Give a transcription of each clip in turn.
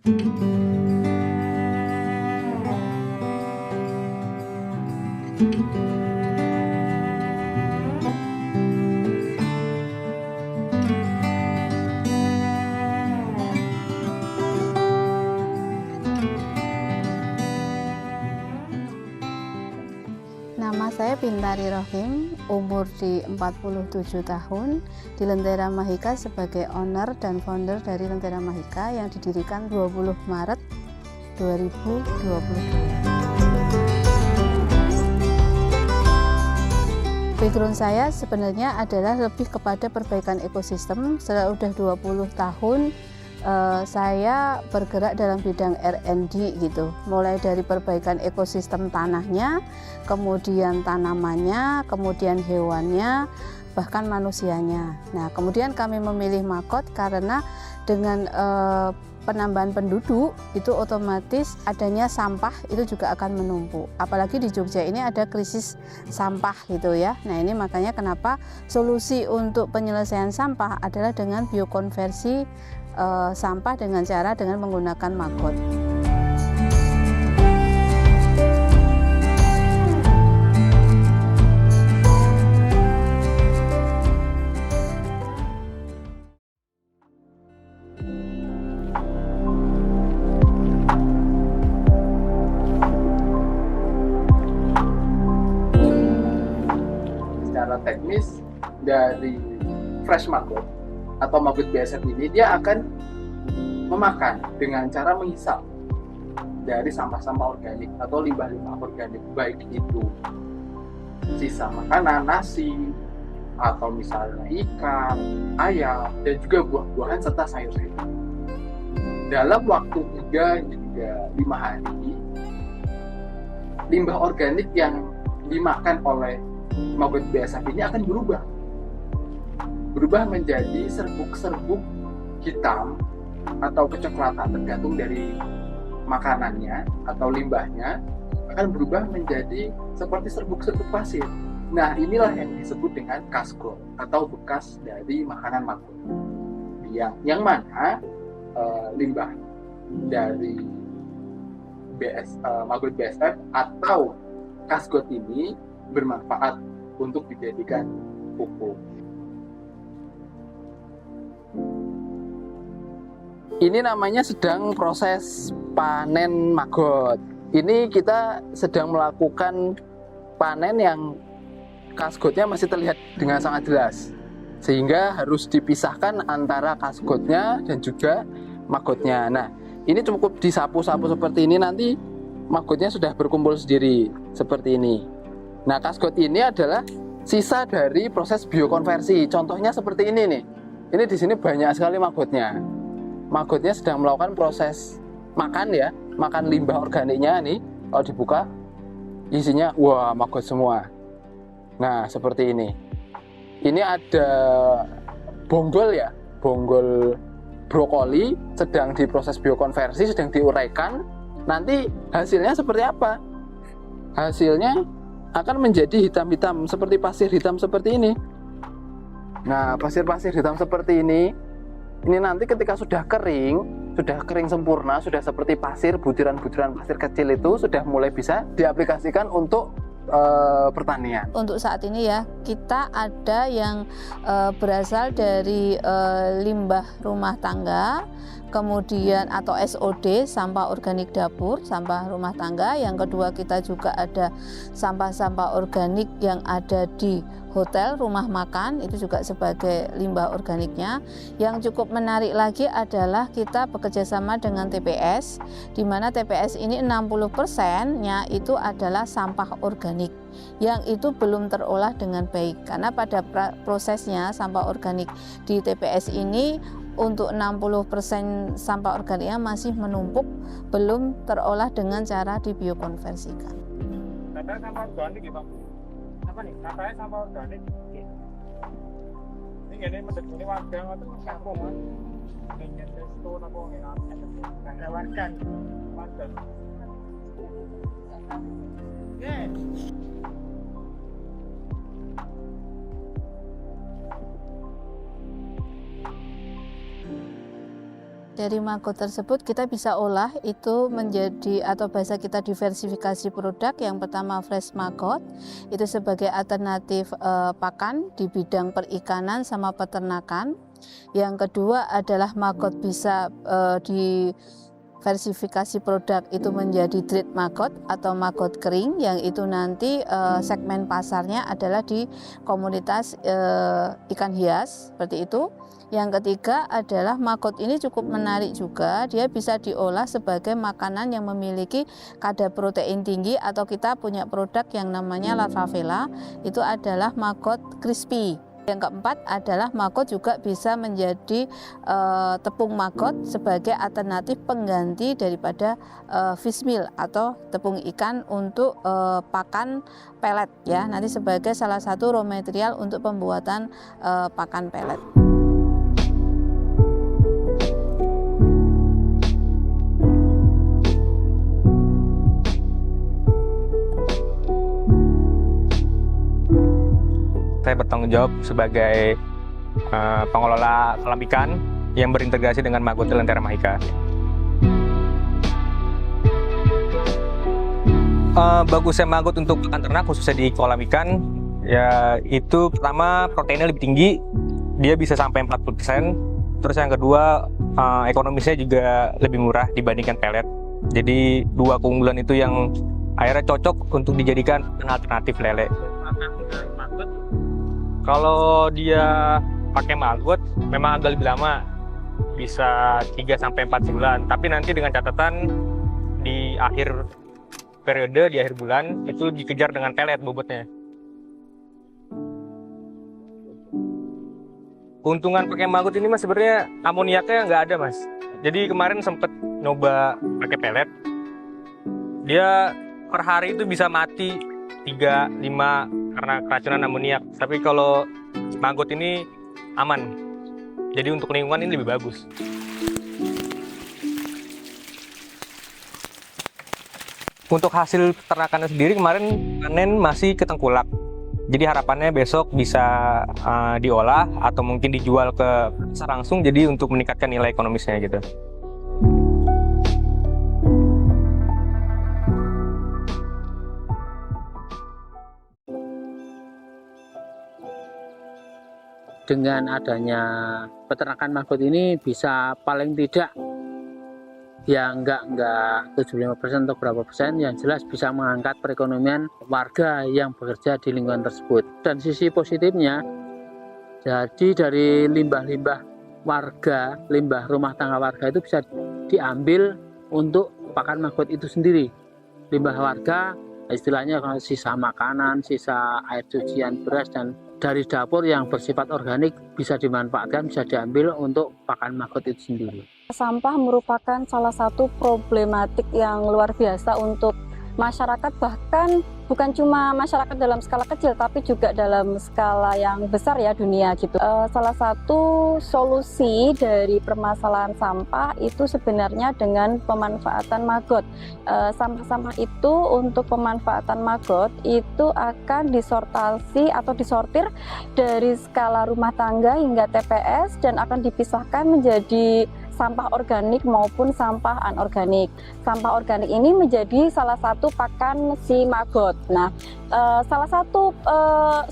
Nama saya Bintari Rohim, umur di 47 tahun, di Lentera Mahika sebagai owner dan founder dari Lentera Mahika yang didirikan 20 Maret 2022. Background saya sebenarnya adalah lebih kepada perbaikan ekosistem. Setelah udah 20 tahun saya bergerak dalam bidang R&D gitu, mulai dari perbaikan ekosistem tanahnya, kemudian tanamannya, kemudian hewannya, bahkan manusianya. Nah, kemudian kami memilih Makot karena dengan penambahan penduduk itu otomatis adanya sampah itu juga akan menumpuk. Apalagi di Jogja ini ada krisis sampah gitu ya. Nah, ini makanya kenapa solusi untuk penyelesaian sampah adalah dengan biokonversi sampah dengan menggunakan Makot. Secara teknis dari fresh Makot atau Makot BSF ini, dia akan memakan dengan cara menghisap dari sampah-sampah organik atau limbah-limbah organik, baik itu sisa makanan, nasi, atau misalnya ikan, ayam, dan juga buah-buahan serta sayur-sayuran. Dalam waktu 3 hingga 5 hari, limbah organik yang dimakan oleh Makot BSF ini akan berubah menjadi serbuk-serbuk hitam atau kecoklatan, tergantung dari makanannya atau limbahnya, akan berubah menjadi seperti serbuk-serbuk pasir. Nah, inilah yang disebut dengan kaskot atau bekas dari makanan Makot, yang mana limbah dari Makot BSF atau kaskot ini bermanfaat untuk dijadikan pupuk. Ini namanya sedang proses panen Makot. Ini kita sedang melakukan panen yang kaskotnya masih terlihat dengan sangat jelas, sehingga harus dipisahkan antara kaskotnya dan juga Makotnya. Nah, ini cukup disapu-sapu seperti ini, nanti Makotnya sudah berkumpul sendiri seperti ini. Nah, kaskot ini adalah sisa dari proses biokonversi. Contohnya seperti ini nih. Ini di sini banyak sekali Makotnya. Makotnya sedang melakukan proses makan ya, makan limbah organiknya nih. Kalau dibuka, isinya wah Makot semua. Nah, seperti ini. Ini ada bonggol ya, bonggol brokoli sedang diproses biokonversi, sedang diuraikan. Nanti hasilnya seperti apa? Hasilnya akan menjadi hitam-hitam seperti pasir hitam seperti ini. Nah, pasir-pasir hitam seperti ini nanti ketika sudah kering sempurna, sudah seperti pasir, butiran-butiran pasir kecil itu sudah mulai bisa diaplikasikan untuk pertanian. Untuk saat ini ya, kita ada yang berasal dari limbah rumah tangga, kemudian atau SOD, sampah organik dapur, sampah rumah tangga. Yang kedua, kita juga ada sampah-sampah organik yang ada di hotel, rumah makan, itu juga sebagai limbah organiknya. Yang cukup menarik lagi adalah kita bekerjasama dengan TPS, di mana TPS ini 60%-nya itu adalah sampah organik yang itu belum terolah dengan baik, karena pada prosesnya sampah organik di TPS ini untuk 60% sampah organiknya masih menumpuk, belum terolah dengan cara dibiokonversikan. Katanya sampah organik ya Pak? Apa nih? Katanya sampah organik. Ini mendekat warga atau kampung kan? Ini resto apa ini? Ada warga. Yes. Dari maggot tersebut kita bisa olah itu menjadi, atau bahasa kita, diversifikasi produk. Yang pertama fresh maggot, itu sebagai alternatif pakan di bidang perikanan sama peternakan. Yang kedua adalah maggot bisa diversifikasi produk itu menjadi dried maggot atau maggot kering, yang itu nanti segmen pasarnya adalah di komunitas ikan hias seperti itu. Yang ketiga adalah maggot ini cukup menarik juga, dia bisa diolah sebagai makanan yang memiliki kadar protein tinggi, atau kita punya produk yang namanya Larvavela, itu adalah maggot crispy. Yang keempat adalah maggot juga bisa menjadi tepung maggot sebagai alternatif pengganti daripada fish meal atau tepung ikan untuk pakan pelet ya, nanti sebagai salah satu raw material untuk pembuatan pakan pelet. Saya bertanggung jawab sebagai pengelola kolam ikan yang berintegrasi dengan Maggot Lentera Mahika. Bagusnya maggot untuk pakan ternak, khususnya di kolam ikan, ya itu pertama proteinnya lebih tinggi, dia bisa sampai 40%. Terus yang kedua ekonomisnya juga lebih murah dibandingkan pelet. Jadi dua keunggulan itu yang akhirnya cocok untuk dijadikan alternatif lele. Kalau dia pakai maggot memang agak lebih lama, bisa 3-4 bulan. Tapi nanti dengan catatan di akhir periode, di akhir bulan, itu dikejar dengan pelet bobotnya. Keuntungan pakai maggot ini mas sebenarnya amoniaknya nggak ada mas. Jadi kemarin sempet nyoba pakai pelet, dia per hari itu bisa mati 3-5 karena keracunan amoniak. Tapi kalau maggot ini aman, jadi untuk lingkungan ini lebih bagus. Untuk hasil peternakannya sendiri kemarin panen masih ke tengkulak, jadi harapannya besok bisa diolah atau mungkin dijual ke pasar langsung, jadi untuk meningkatkan nilai ekonomisnya gitu. Dengan adanya peternakan maggot ini bisa paling tidak ya enggak 75% atau berapa persen, yang jelas bisa mengangkat perekonomian warga yang bekerja di lingkungan tersebut. Dan sisi positifnya, jadi dari limbah-limbah warga, limbah rumah tangga warga itu bisa diambil untuk pakan maggot itu sendiri. Limbah warga istilahnya sisa makanan, sisa air cucian, beras, dan dari dapur yang bersifat organik bisa dimanfaatkan, bisa diambil untuk pakan maggot itu sendiri. Sampah merupakan salah satu problematik yang luar biasa untuk masyarakat, bahkan bukan cuma masyarakat dalam skala kecil, tapi juga dalam skala yang besar ya, dunia gitu. Salah satu solusi dari permasalahan sampah itu sebenarnya dengan pemanfaatan maggot. Sampah-sampah itu untuk pemanfaatan maggot itu akan disortasi atau disortir dari skala rumah tangga hingga TPS dan akan dipisahkan menjadi sampah organik maupun sampah anorganik. Sampah organik ini menjadi salah satu pakan si maggot. Nah, salah satu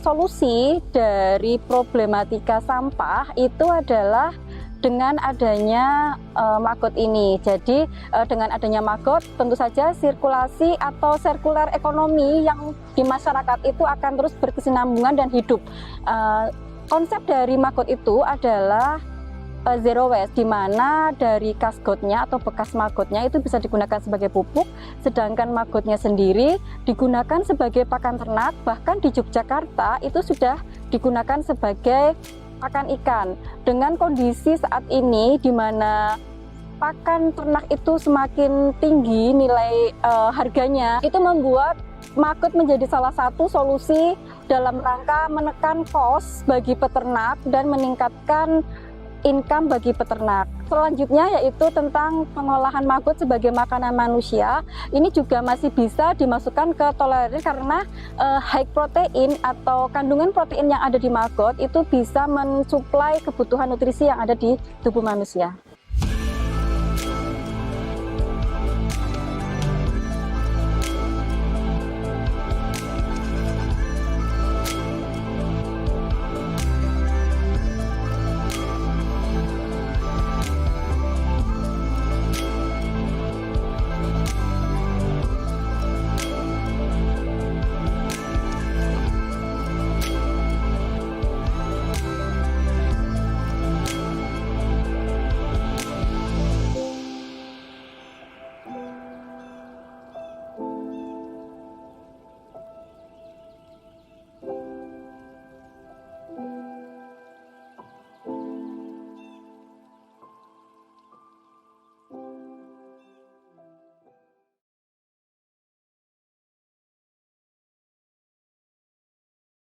solusi dari problematika sampah itu adalah dengan adanya maggot ini. Jadi dengan adanya maggot tentu saja sirkulasi atau sirkular ekonomi yang di masyarakat itu akan terus berkesinambungan dan hidup. Konsep dari maggot itu adalah zero waste, di mana dari kasgotnya atau bekas maggotnya itu bisa digunakan sebagai pupuk, sedangkan maggotnya sendiri digunakan sebagai pakan ternak. Bahkan di Yogyakarta itu sudah digunakan sebagai pakan ikan. Dengan kondisi saat ini di mana pakan ternak itu semakin tinggi nilai harganya, itu membuat maggot menjadi salah satu solusi dalam rangka menekan kos bagi peternak dan meningkatkan income bagi peternak. Selanjutnya yaitu tentang pengolahan maggot sebagai makanan manusia. Ini juga masih bisa dimasukkan ke tolerir karena high protein atau kandungan protein yang ada di maggot itu bisa mensuplai kebutuhan nutrisi yang ada di tubuh manusia.